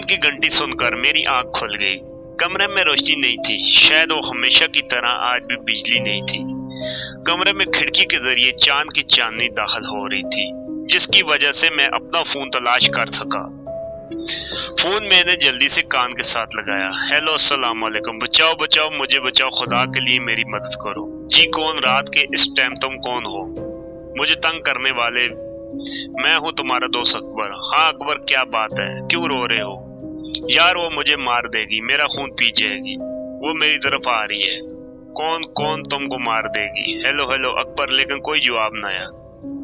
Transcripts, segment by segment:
की घंटी सुनकर मेरी आंख खुल गई। कमरे में रोशनी नहीं थी, शायद वो हमेशा की तरह आज भी बिजली नहीं थी। कमरे में खिड़की के जरिए चांद की चांदनी दाखिल हो रही थी, जिसकी वजह से मैं अपना फोन तलाश कर सका। फोन मैंने जल्दी से कान के साथ लगाया। हेलो, अस्सलाम वालेकुम। बचाओ बचाओ, मुझे बचाओ, खुदा के लिए मेरी मदद करो। जी कौन? रात के इस टाइम तुम कौन हो? मुझे तंग करने वाले? मैं हूँ तुम्हारा दोस्त अकबर। हाँ अकबर, क्या बात है, क्यों रो रहे हो? यार वो मुझे मार देगी, मेरा खून पी जाएगी। वो मेरी तरफ आ रही है। कौन कौन तुमको मार देगी? हेलो हेलो अकबर, लेकिन कोई जवाब न आया।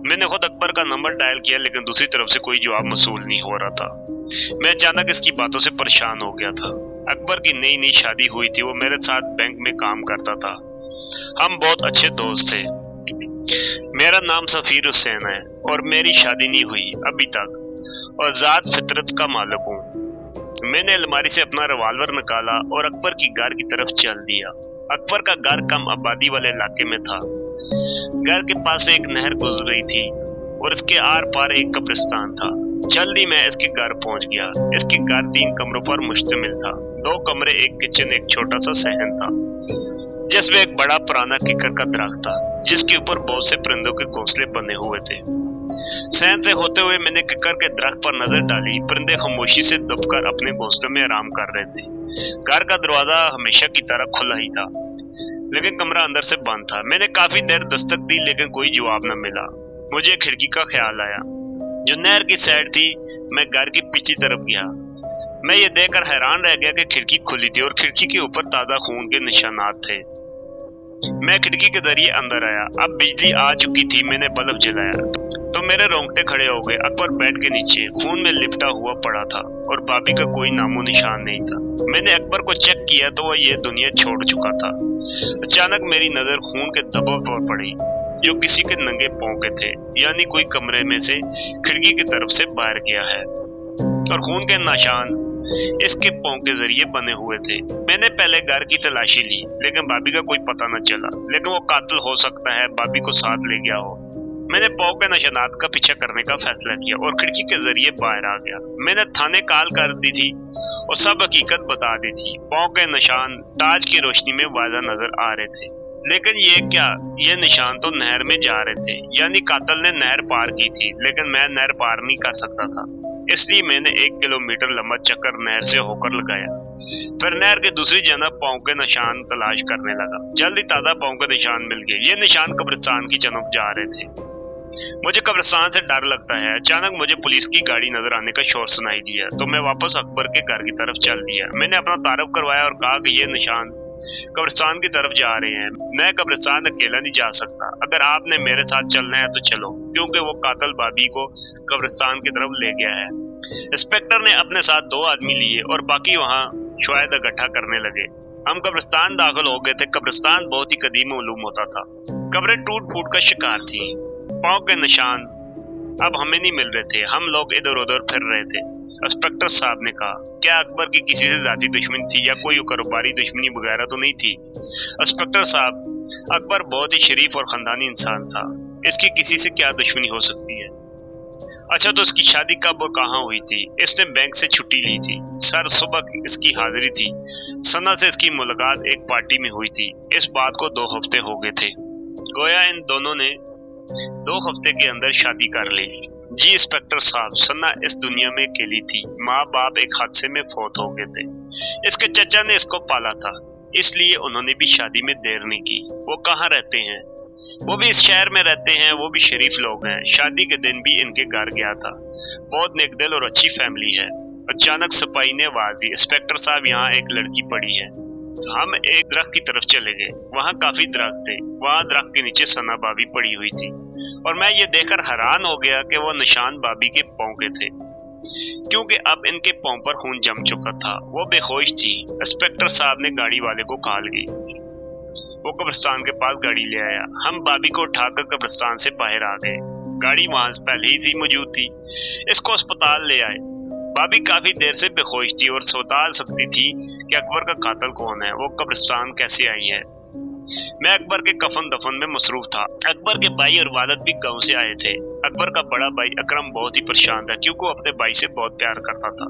मैंने खुद अकबर का नंबर डायल किया, लेकिन दूसरी तरफ से कोई जवाब मसूल नहीं हो रहा था। मैं अचानक इसकी बातों से परेशान हो गया था। अकबर की नई नई शादी हुई थी, वो मेरे साथ बैंक में काम करता था। हम बहुत अच्छे दोस्त थे। मेरा नाम सफीर हुसैन है और मेरी शादी नहीं हुई अभी तक, और जात फितरत का मालिक हूँ। मैंने अलमारी से अपना रिवाल्वर निकाला और अकबर की घर की तरफ चल दिया। अकबर का घर कम आबादी वाले इलाके में था। घर के पास से एक नहर गुजर रही थी और इसके आर पार एक कब्रिस्तान था। जल्दी मैं इसके घर पहुंच गया। इसके घर 3 कमरों पर मुश्तमिल था। 2 कमरे, एक किचन, एक छोटा सा सहन था, जिसमें एक बड़ा पुराना किकर का दरख्त था, जिसके ऊपर बहुत से परिंदों के घोंसले बने हुए थे। सहन से होते हुए मैंने किकर के दरख्त पर नजर डाली। परिंदे खामोशी से दबकर अपने घोंसलों में आराम कर रहे थे। घर का दरवाजा हमेशा की तरह खुला ही था, लेकिन कमरा अंदर से बंद था। मैंने काफी देर दस्तक दी, लेकिन कोई जवाब न मिला। मुझे खिड़की का ख्याल आया, जो नहर की साइड थी। मैं घर की पिछली तरफ गया। मैं ये देखकर हैरान रह गया कि खिड़की खुली थी और खिड़की के ऊपर ताजा खून के निशानात थे। मैं खिड़की के जरिए अंदर आया। अब बिजली आ चुकी थी। मैंने बल्ब जलाया तो मेरे रोंगटे खड़े हो गए। अकबर बेड के नीचे खून में लिपटा हुआ पड़ा था और भाभी का कोई नामो निशान नहीं था। मैंने अकबर को चेक किया तो वह ये दुनिया छोड़ चुका था। अचानक मेरी नजर खून के धब्बों पर पड़ी, जो किसी के नंगे पांव के थे, यानी कोई कमरे में से खिड़की की तरफ से बाहर गया है और खून के निशान इसके पांव के जरिए बने हुए थे। मैंने पहले घर की तलाशी ली, लेकिन भाभी का कोई पता न चला। लेकिन वो कातिल हो सकता है भाभी को साथ ले गया हो। मैंने पांव के निशानात का पीछा करने का फैसला किया और खिड़की के जरिए बाहर आ गया। मैंने थाने कॉल कर दी थी और सब हकीकत बता दी थी। पांव के निशान टार्च की रोशनी में वाज़ा नजर आ रहे थे, लेकिन ये क्या, ये निशान तो नहर में जा रहे थे, यानी कातिल ने नहर पार की थी। लेकिन मैं नहर पार नहीं कर सकता था, इसलिए मैंने 1 किलोमीटर लंबा चक्कर नहर से होकर लगाया। फिर नहर के दूसरी जानब पांव के निशान तलाश करने लगा। जल्दी ताजा पांव के निशान मिल गए। ये निशान कब्रिस्तान की जनब जा रहे थे। मुझे कब्रिस्तान से डर लगता है। अचानक मुझे पुलिस की गाड़ी नजर आने का शोर सुनाई दिया, तो मैं वापस अकबर के घर की तरफ चल दिया। मैंने अपना तारुफ करवाया और कहा कि ये निशान कब्रिस्तान की तरफ जा रहे हैं। मैं कब्रिस्तान अकेला नहीं जा सकता। अगर आपने मेरे साथ चलना है तो चलो, क्योंकि वो कातिल भाभी को कब्रिस्तान की तरफ ले गया है। इंस्पेक्टर ने अपने साथ 2 आदमी लिए और बाकी वहाँ शुआयद इकट्ठा करने लगे। हम कब्रिस्तान दाखिल हो गए थे। कब्रिस्तान बहुत ही कदीम मालूम होता था। कब्रें टूट फूट का शिकार थी। पांव के निशान अब हमें नहीं मिल रहे थे। हम लोग इधर उधर फिर रहे थे। इंस्पेक्टर साहब ने कहा, क्या अकबर की किसी से जाती दुश्मनी थी या कोई कारोबारी दुश्मनी वगैरह तो नहीं थी? इंस्पेक्टर साहब, अकबर बहुत ही शरीफ और खानदानी इंसान था। इसकी किसी से क्या दुश्मनी हो सकती है? अच्छा, तो इसकी शादी कब और कहाँ हुई थी? इसने बैंक से छुट्टी ली थी सर। सुबह इसकी हाजिरी थी। सना से इसकी मुलाकात एक पार्टी में हुई थी। इस बात को 2 हफ्ते हो गए थे। गोया इन दोनों ने 2 हफ्ते के अंदर शादी कर ली। जी इंस्पेक्टर साहब, सना इस दुनिया में अकेली थी। माँ बाप एक हादसे में फौत हो गए थे। इसके चचा ने इसको पाला था, इसलिए उन्होंने भी शादी में देर नहीं की। वो कहाँ रहते हैं? वो भी इस शहर में रहते हैं। वो भी शरीफ लोग हैं। शादी के दिन भी इनके घर गया था। बहुत नेकदिल और अच्छी फैमिली है। अचानक सिपाही ने आवाज दी, इंस्पेक्टर साहब, यहाँ एक लड़की पड़ी है। हम एक दरख्त की तरफ चले गए। वहाँ काफी दरख्त थे। वहाँ दरख्त के नीचे सना भाभी पड़ी हुई थी और मैं ये देखकर हैरान हो गया कि वो निशान भाभी के पांव के थे, क्योंकि अब इनके पांव पर खून जम चुका था। वो बेहोश थी। इंस्पेक्टर साहब ने गाड़ी वाले को कॉल की। वो कब्रिस्तान के पास गाड़ी ले आया। हम भाभी को उठाकर कब्रिस्तान से बाहर आ गए। गाड़ी वहां पहले ही थी मौजूद थी। इसको अस्पताल ले आए। भाभी काफी देर से बेहोश थी और बता सकती थी कि अकबर का कातिल कौन है, वो कब्रिस्तान कैसे आई है। मैं अकबर के कफन दफन में मसरूफ था। अकबर के भाई और वालिद भी गांव से आए थे। अकबर का बड़ा भाई अकरम बहुत ही परेशान था क्योंकि वो अपने भाई से बहुत प्यार करता था।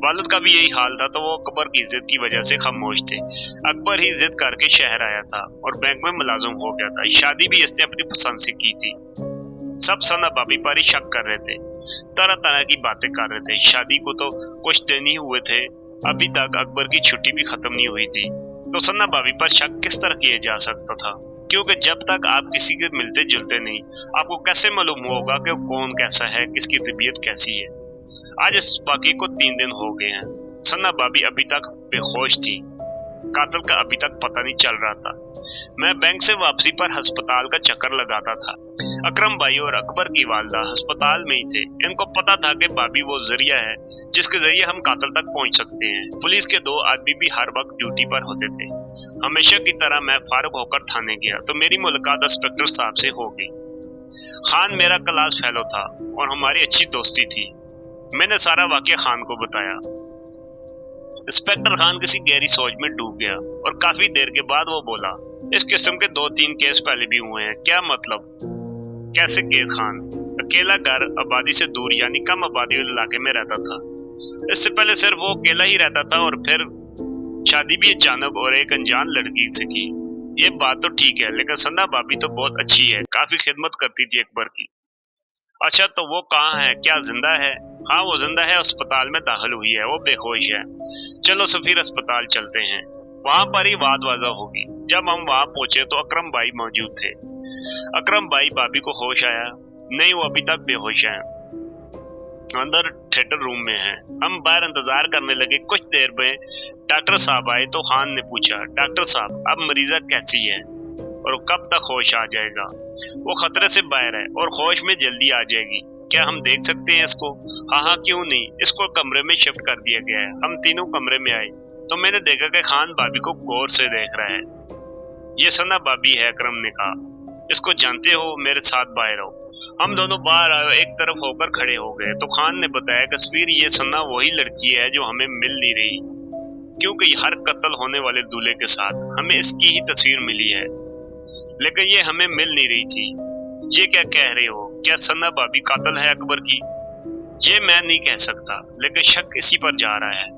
वालिद का भी यही हाल था, तो वो अकबर की इज्जत की वजह से खामोश थे। अकबर ही जिद करके शहर आया था और बैंक में मुलाजिम हो गया था। शादी भी इसने अपनी पसंद से की थी। सब सना भाभी पर ही शक कर रहे थे, तरह तरह की बातें कर रहे थे। शादी को तो कुछ दिन ही हुए थे, अभी तक अकबर की छुट्टी भी खत्म नहीं हुई थी, तो सन्ना भाभी पर शक किस तरह किया जा सकता था? क्योंकि जब तक आप किसी के मिलते जुलते नहीं, आपको कैसे मालूम होगा कि कौन कैसा है, किसकी तबीयत कैसी है। आज इस वाकये को 3 दिन हो गए हैं। सन्ना भाभी अभी तक बेहोश थी। कातिल का अभी तक पता नहीं चल रहा था। मैं बैंक से वापसी पर अस्पताल का चक्कर लगाता था। अकरम भाई और अकबर की वालदा अस्पताल में ही थे। इनको पता था कि भाभी वो जरिया है जिसके जरिए हम कातिल तक पहुंच सकते हैं। पुलिस के 2 आदमी भी हर वक्त ड्यूटी पर होते थे। हमेशा की तरह मैं फारुक होकर थाने गया तो मेरी मुलाकात इंस्पेक्टर साहब से हो गई। खान मेरा क्लास फेलो था और हमारी अच्छी दोस्ती थी। मैंने सारा वाकया खान को बताया। इंस्पेक्टर खान किसी गहरी सोच में डूब गया और काफी देर के बाद वो बोला, इस किस्म के 2-3 केस पहले भी हुए हैं। क्या मतलब? कैसे केस खान? अकेला घर आबादी से दूर यानी कम आबादी वाले इलाके में रहता था। इससे पहले सिर्फ वो अकेला ही रहता था और फिर शादी भी अचानक और एक अनजान लड़की से की। ये बात तो ठीक है, लेकिन सन्ना भाभी तो बहुत अच्छी है, काफी खिदमत करती थी अकबर की। अच्छा, तो वो कहाँ है? क्या जिंदा है? हाँ, वो जिंदा है, अस्पताल में दाखिल हुई है, वो बेहोश है। चलो सफीर अस्पताल चलते हैं, वहां पर ही बात वाज़ा होगी। जब हम वहां पहुंचे तो अकरम भाई मौजूद थे। अकरम भाई भाभी को होश आया? नहीं, वो अभी तक बेहोश है, अंदर थिएटर रूम में है। हम बाहर इंतजार करने लगे। कुछ देर में डॉक्टर साहब आए तो खान ने पूछा, डॉक्टर साहब अब मरीजा कैसी है और कब तक होश आ जाएगा? वो खतरे से बाहर है और होश में जल्दी आ जाएगी। क्या हम देख सकते हैं इसको? हाँ हाँ, क्यों नहीं। इसको कमरे में शिफ्ट कर दिया गया है। हम तीनों कमरे में आए तो मैंने देखा कि खान भाभी को गौर से देख रहा है। ये सना भाभी है, अकरम ने कहा। इसको जानते हो? मेरे साथ बाहर आओ। हम दोनों बाहर आए, एक तरफ होकर खड़े हो गए तो खान ने बताया, कश्मीर ये सना वही लड़की है जो हमें मिल नहीं रही, क्योंकि हर कत्ल होने वाले दूल्हे के साथ हमें इसकी ही तस्वीर मिली है, लेकिन ये हमें मिल नहीं रही थी। ये क्या कह रहे हो? क्या सना भाभी कातिल है अकबर की? ये मैं नहीं कह सकता, लेकिन शक इसी पर जा रहा है।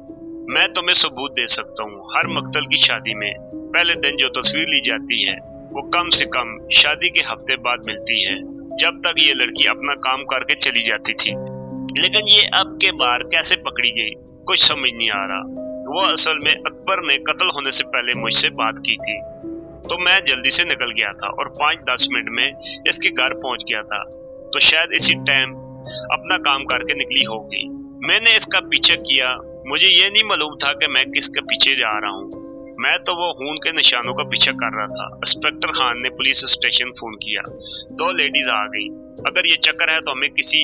मैं तुम्हें सबूत दे सकता हूँ। हर मक्तल की शादी में पहले दिन जो तस्वीर ली जाती है वो कम से कम शादी के हफ्ते बाद मिलती है, जब तक ये लड़की अपना काम करके चली जाती थी। लेकिन ये अब के बार कैसे पकड़ी गई, कुछ समझ नहीं आ रहा। वो असल में अकबर ने कत्ल होने से पहले मुझसे बात की थी, तो मैं जल्दी से निकल गया था और 5-10 मिनट में इसके घर पहुंच गया था, तो शायद इसी टाइम अपना काम करके निकली होगी। मैंने इसका पीछा किया। मुझे ये नहीं मालूम था कि मैं किसके पीछे जा रहा हूँ। मैं तो वो खून के निशानों का पीछा कर रहा था। इंस्पेक्टर खान ने पुलिस स्टेशन फोन किया। 2 लेडीज आ गई। अगर ये चक्कर है तो हमें किसी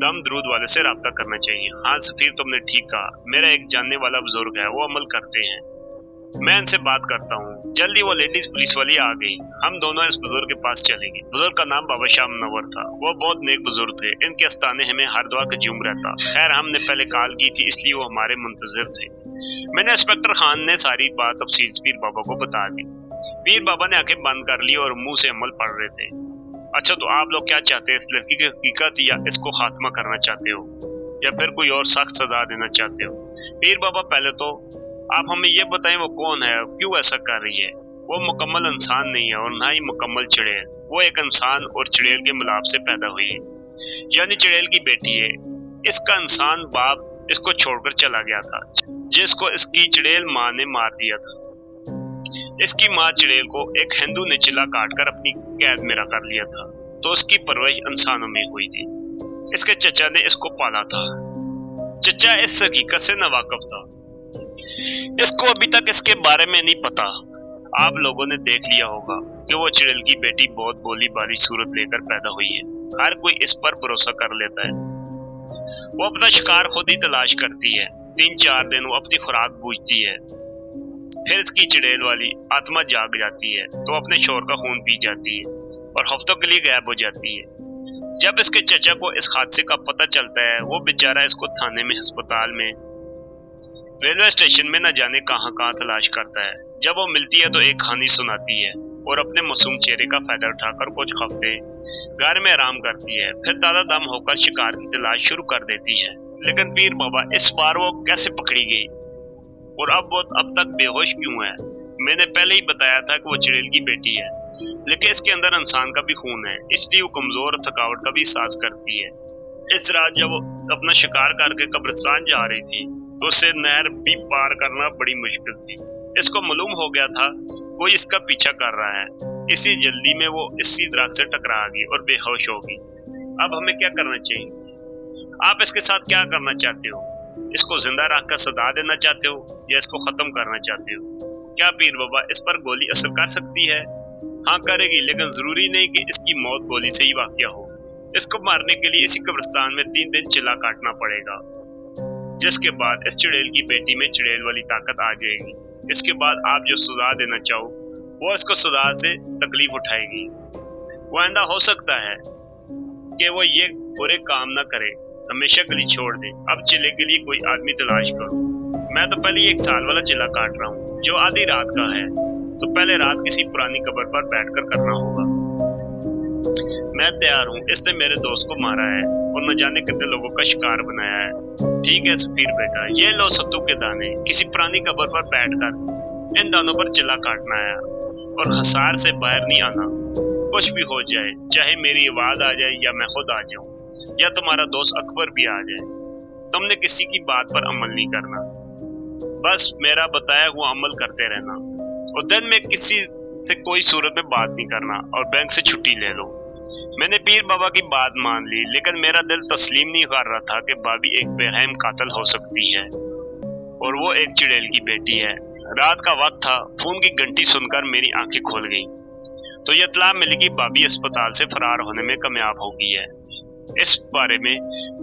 दम दरूद वाले से राब्ता करना चाहिए। हाँ सफीर, तुमने ठीक कहा। मेरा एक जानने वाला बुजुर्ग है, वो अमल करते हैं, मैं इनसे बात करता हूँ। जल्दी वो लेडीज पुलिस वाली आ गई। हम दोनों इस बुजुर्ग के पास चले गए। बुजुर्ग का नाम बाबा शाह मुनव्वर था। वो बहुत नेक बुजुर्ग थे। इनके आस्थाने हमें हर दुआ का जूम रहता। खैर, हमने पहले कॉल की थी इसलिए वो हमारे मुंतजिर थे। मैंने इंस्पेक्टर खान ने सारी बात तफसील पीर बाबा को बता दी। पीर बाबा ने आंखें बंद कर ली और मुंह से अमल पढ़ रहे थे। अच्छा, तो आप लोग क्या चाहते हैं? इस लड़की की हकीकत या इसको खात्मा करना चाहते हो, या फिर कोई और सख्त सजा देना चाहते हो? पीर बाबा, पहले तो आप हमें ये बताएं वो कौन है, क्यों ऐसा कर रही है? वो मुकम्मल इंसान नहीं है और ना ही मुकम्मल चुड़ैल। वो एक इंसान और चुड़ैल के मिलाप से पैदा हुई है, यानी चुड़ैल की बेटी है। इसका इंसान बाप इसको छोड़कर चला गया था, जिसको इसकी चुड़ैल माँ ने मार दिया था। इसकी माँ चुड़ैल को एक हिंदू ने चिल्ला काटकर अपनी कैद में रख लिया था, तो उसकी परवरिश इंसानों में हुई थी। इसके चचा ने इसको पाला था। चचा इस हकीकत से नावाकिफ था। इसको अभी तक इसके बारे में नहीं पता। आप लोगों ने देख लिया होगा कि वो चुड़ैल की बेटी बहुत भोली भाली सूरत लेकर पैदा हुई है। हर कोई इस पर भरोसा कर लेता है। वो अपना शिकार खुद ही तलाश करती है। 3-4 दिन वो अपनी खुराक बूझती है, फिर इसकी चुड़ैल वाली आत्मा जाग जाती है तो अपने शोर का खून पी जाती है और हफ्तों के लिए गायब हो जाती है। जब इसके चचा को इस हादसे का पता चलता है, वो बेचारा इसको थाने में अस्पताल में रेलवे स्टेशन में न जाने कहाँ कहाँ तलाश करता है। जब वो मिलती है तो एक कहानी सुनाती है और अपने मासूम चेहरे का फायदा उठाकर कुछ हफ्ते घर में आराम करती है, फिर ताजा दम होकर शिकार की तलाश शुरू कर देती है। लेकिन पीर बाबा इस बार वो कैसे पकड़ी गई और अब तक बेहोश क्यों है? मैंने पहले ही बताया था कि वो चुड़ैल की बेटी है, लेकिन इसके अंदर इंसान का भी खून है, इसलिए वो कमजोर और थकावट का भी एहसास करती है। इस रात जब वो अपना शिकार करके कब्रिस्तान जा रही थी तो उसे नहर भी पार करना बड़ी मुश्किल थी। इसको मालूम हो गया था कोई इसका पीछा कर रहा है, इसी जल्दी में वो इसी दरख्त से टकरा गई और बेहोश होगी। अब हमें क्या करना चाहिए? आप इसके साथ क्या करना चाहते हो? इसको जिंदा रख कर सजा देना चाहते हो या इसको खत्म करना चाहते हो? क्या पीर बाबा इस पर गोली असर कर सकती है? हाँ करेगी, लेकिन जरूरी नहीं कि इसकी मौत गोली से ही वाक़या हो। इसको मारने के लिए इसी कब्रिस्तान में 3 दिन चिल्ला काटना पड़ेगा, जिसके बाद इस चुड़ैल की बेटी में चुड़ैल वाली ताकत आ जाएगी। इसके बाद आप जो सजा देना चाहो वो इसको सजा से तकलीफ उठाएगी। वो आइंदा हो सकता है कि वो ये बुरे काम ना करे, हमेशा गली छोड़ दे। अब चिल्ले के लिए कोई आदमी तलाश करो। मैं तो पहले 1 साल वाला चिल्ला काट रहा हूँ जो आधी रात का है, तो पहले रात किसी पुरानी कब्र पर बैठकर करना होगा। मैं तैयार हूँ। इसने मेरे दोस्त को मारा है और न जाने कितने लोगों का शिकार बनाया है। ठीक है सफीर बेटा, ये लो सत्तू के दाने, किसी पुरानी कब्र पर बैठकर इन दानों पर चिल्ला काटना है और खसार से बाहर नहीं आना। कुछ भी हो जाए, चाहे मेरी आवाज आ जाए या मैं खुद आ जाऊं या तुम्हारा दोस्त अकबर भी आ जाए, तुमने किसी की बात पर अमल नहीं करना। बस मेरा बताया हुआ अमल करते रहना और दिन में किसी से कोई सूरत में बात नहीं करना और बैंक से छुट्टी ले लो। मैंने पीर बाबा की बात मान ली, लेकिन मेरा दिल तस्लीम नहीं कर रहा था कि भाभी एक बेरहम कातिल हो सकती है और वो एक चुड़ैल की बेटी है। रात का वक्त था। फोन की घंटी सुनकर मेरी आंखें खुल गई तो ये इत्तला मिली कि भाभी अस्पताल से फरार होने में कामयाब हो गई है। इस बारे में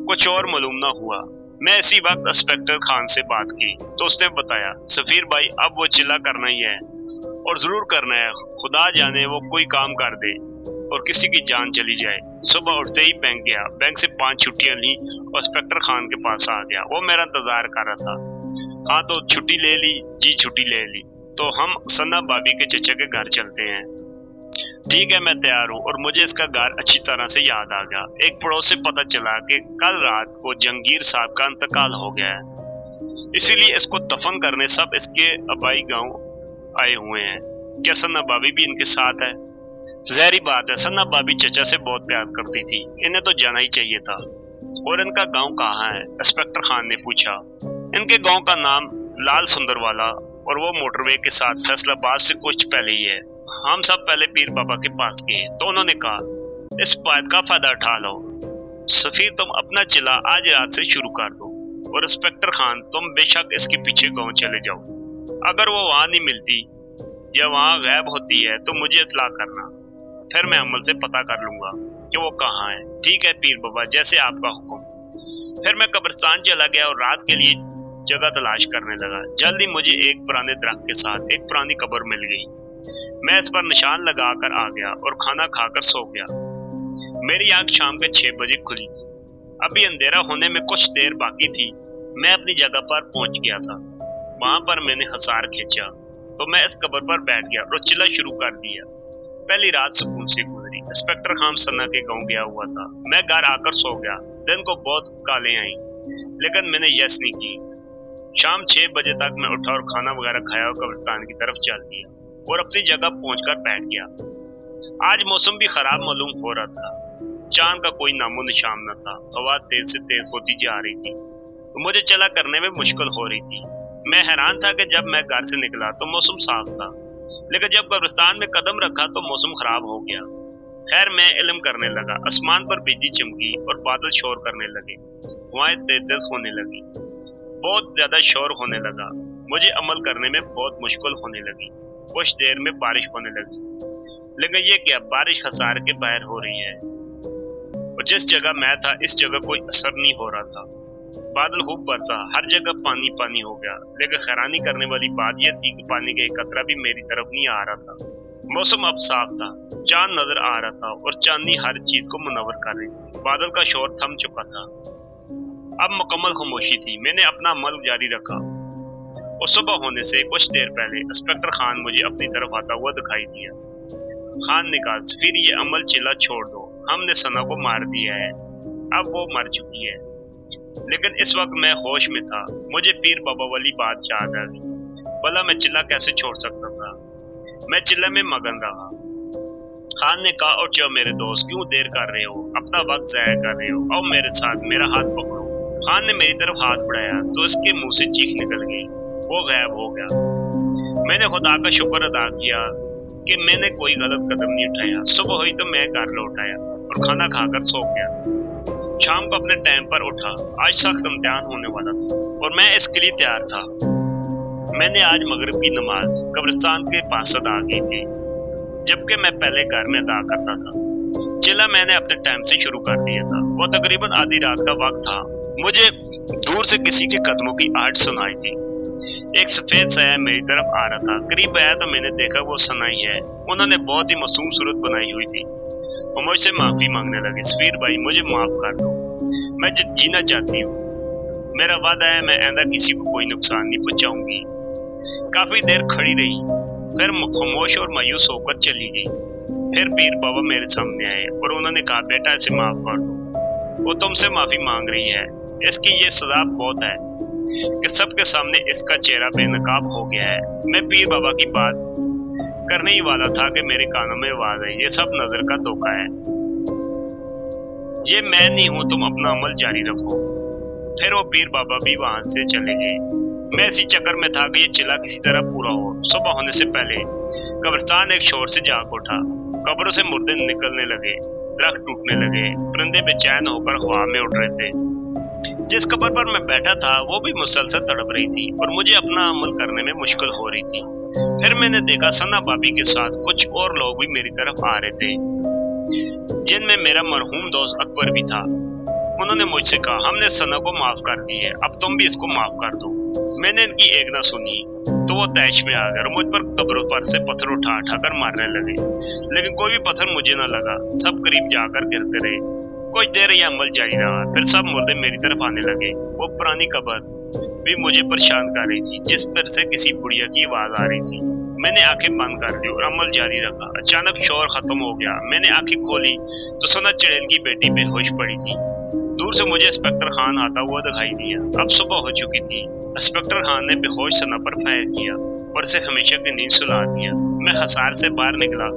कुछ और मालूम न हुआ। मैं इसी वक्त इंस्पेक्टर खान से बात की तो उसने बताया, सफीर भाई अब वो चिल्ला करना ही है और जरूर करना है। खुदा जाने वो कोई काम कर दे और किसी की जान चली जाए। सुबह उठते ही बैंक गया, बैंक से 5 छुट्टियां ली और इंस्पेक्टर खान के पास आ गया। वो मेरा इंतजार कर रहा था। हाँ तो छुट्टी ले ली? जी छुट्टी ले ली। तो हम सन्ना भाभी के चचा के घर चलते हैं। ठीक है मैं तैयार हूँ। और मुझे इसका घर अच्छी तरह से याद आ गया। एक पड़ोस से पता चला कि कल रात को जंगीर साहब का इंतकाल हो गया है, इसीलिए इसको दफन करने सब इसके आबाई गांव आए हुए हैं। क्या सन्ना भाभी भी इनके साथ है? ज़ाहिर बात है, सन्ना भाभी चचा से बहुत प्यार करती थी, इन्हें तो जाना ही चाहिए था। और इनका गांव कहाँ है? इंस्पेक्टर खान ने पूछा। इनके गांव का नाम लाल सुंदरवाला और वो मोटरवे के साथ फैसलाबाद से कुछ पहले ही है। हम सब पहले पीर बाबा के पास गए तो उन्होंने कहा, इस बात का फायदा उठा लो सफीर, तुम अपना चिल्ला आज रात से शुरू कर दो और इंस्पेक्टर खान तुम बेशक इसके पीछे गांव चले जाओ। अगर वो वहां नहीं मिलती या वहां गायब होती है तो मुझे इत्तला करना, फिर मैं अमल से पता कर लूंगा कि वो कहाँ है। ठीक है पीर बाबा, जैसे आपका हुक्म। फिर मैं कब्रिस्तान चला गया और रात के लिए जगह तलाश करने लगा। जल्दी मुझे एक पुराने दरख्त के साथ एक पुरानी कब्र मिल गई। मैं इस पर निशान लगाकर आ गया और खाना खाकर सो गया। मेरी आंख शाम के 6 बजे खुली थी। अभी अंधेरा होने में कुछ देर बाकी थी। मैं अपनी जगह पर पहुंच गया था। वहां पर मैंने हसार खींचा तो मैं इस कब्र पर बैठ गया और चिल्ला शुरू कर दिया। पहली रात सुकून से गुजरी। इंस्पेक्टर खान सन्ना के गांव गया हुआ था। मैं घर आकर सो गया। दिन को बहुत कालें आई लेकिन मैंने यस नहीं की। शाम 6 बजे तक मैं उठा और खाना वगैरह खाया और कब्रिस्तान की तरफ चल दिया और अपनी जगह पहुंचकर बैठ गया। आज मौसम भी खराब मालूम हो रहा था। चांद का कोई नामो निशान न था। हवा तेज से तेज होती जा रही थी तो मुझे चला करने में मुश्किल हो रही थी। मैं हैरान था कि जब मैं घर से निकला तो मौसम साफ था, लेकिन जब कब्रिस्तान में कदम रखा तो मौसम खराब हो गया। खैर मैं इल्म करने लगा। आसमान पर बिजली चमकी और बादल शोर करने लगे। हवाएं तेज होने लगी, बहुत ज्यादा शोर होने लगा। मुझे अमल करने में बहुत मुश्किल होने लगी। कुछ देर में बारिश होने लगी, लेकिन ये क्या, बारिश हसार के बाहर हो रही है और जिस जगह मैं था इस जगह कोई असर नहीं हो रहा था। बादल खूब बरसा, हर जगह पानी पानी हो गया। लेकिन हैरानी करने वाली बात यह थी कि पानी का एक कतरा भी मेरी तरफ नहीं आ रहा था। मौसम अब साफ था, चांद नजर आ रहा था और चांदनी हर चीज को मुनव्वर कर रही थी। बादल का शोर थम चुका था। अब मुकम्मल खामोशी थी। मैंने अपना अमल जारी रखा। और सुबह होने से कुछ देर पहले इंस्पेक्टर खान मुझे अपनी तरफ आता हुआ दिखाई दिया। खान ने कहा, फिर ये अमल चिल्ला छोड़ दो, हमने सना को मार दिया है, अब वो मर चुकी है। लेकिन इस वक्त मैं होश में था, मुझे पीर बाबा वाली बात याद आ गई। भला मैं चिल्ला कैसे छोड़ सकता था? मैं चिल्ला में मगन रहा। खान ने कहा, और चलो मेरे दोस्त, क्यों देर कर रहे हो, अपना वक्त जाया कर रहे हो, आओ मेरे साथ, मेरा हाथ पकड़ो। खान ने मेरी तरफ हाथ बढ़ाया तो इसके मुंह से चीख निकल गई, वो गायब हो गया। मैंने खुदा का शुक्र अदा किया कि मैंने कोई गलत कदम नहीं उठाया। सुबह हुई तो मैं घर लौट आया और खाना खाकर सो गया। शाम को अपने टाइम पर उठा। आज सख्त इम्तिहान होने वाला था और मैं इसके लिए तैयार था। मैंने आज मगरिब की नमाज कब्रिस्तान के पास अदा की थी, जबकि मैं पहले घर में अदा करता था। चिल्ला मैंने अपने टाइम से शुरू कर दिया था। वो तकरीबन आधी रात का वक्त था। मुझे दूर से किसी के कदमों की आहट सुनाई थी। एक सफेद साया मेरी तरफ आ रहा था। करीब आया तो मैंने देखा वो सना ही है। उन्होंने बहुत ही मासूम सूरत बनाई हुई थी। वो मुझसे माफी मांगने लगे, सफीर भाई मुझे माफ कर दो, मैं जीना चाहती हूँ, मेरा वादा है मैं आइंदा किसी को कोई नुकसान नहीं पहुंचाऊंगी। काफी देर खड़ी रही, फिर खामोश और मायूस होकर चली गई। फिर पीर बाबा मेरे सामने आए और उन्होंने कहा, बेटा इसे माफ कर दो, वो तुमसे माफी मांग रही है, इसकी ये सजा बहुत है कि सबके सामने इसका चेहरा बेनकाब हो गया है। मैं पीर बाबा की बात करने ही वाला था कि मेरे कानों में आवाज आई, ये सब नजर का धोखा है, ये मैं नहीं हूं, तुम अपना अमल जारी रखो। फिर वो पीर बाबा भी वहां से चले गए। मैं इसी चक्कर में था कि ये चिल्ला किसी तरह पूरा हो। सुबह होने से पहले कब्रिस्तान एक शोर से जाग उठा। कब्रों से मुर्दे निकलने लगे, दरख्त टूटने लगे, परिंदे बेचैन होकर हवा में उड़ रहे थे। जिस कब्र पर मैं बैठा था वो भी मुसलसल तड़प रही थी और मुझे अपना अमल करने में मुश्किल हो रही थी। फिर मैंने देखा सना भाभी के साथ कुछ और लोग भी मेरी तरफ आ रहे थे, जिनमें मेरा मरहूम दोस्त अकबर भी था। उन्होंने मुझसे कहा, हमने सना को माफ कर दी है, अब तुम भी इसको माफ कर दो। मैंने इनकी एक ना सुनी तो वो तैश में आ गए और मुझ पर कब्रों पर से पत्थर उठा उठा कर मारने लगे, लेकिन कोई भी पत्थर मुझे न लगा। सब करीब जाकर गिरते रहे। कुछ देर यह अमल जारी रहा, फिर सब मुर्दे मेरी तरफ आने लगे। वो पुरानी कब्र भी मुझे परेशान कर रही थी, जिस पर से किसी बुढ़िया की आवाज आ रही थी। मैंने आंखें बंद कर दी और अमल जारी रखा। अचानक शोर खत्म हो गया। मैंने आंखें खोली तो सना चुड़ैल की बेटी बेहोश पड़ी थी। दूर से मुझे इंस्पेक्टर खान आता हुआ दिखाई दिया। अब सुबह हो चुकी थी। इंस्पेक्टर खान ने बेहोश सना पर फायर किया और उसे हमेशा की नींद सुला दिया। मैं हसार से बाहर निकला।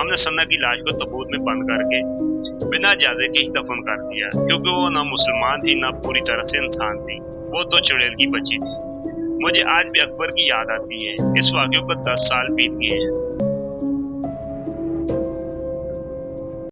हमने सना की लाश को ताबूत में बंद करके बिना इजाज़त के ही दफन कर दिया, क्योंकि वो ना मुसलमान थी ना पूरी तरह से इंसान थी। वो तो चुड़ैल की बच्ची थी। मुझे आज भी अकबर की याद आती है। इस वाक़े को 10 साल बीत गए हैं।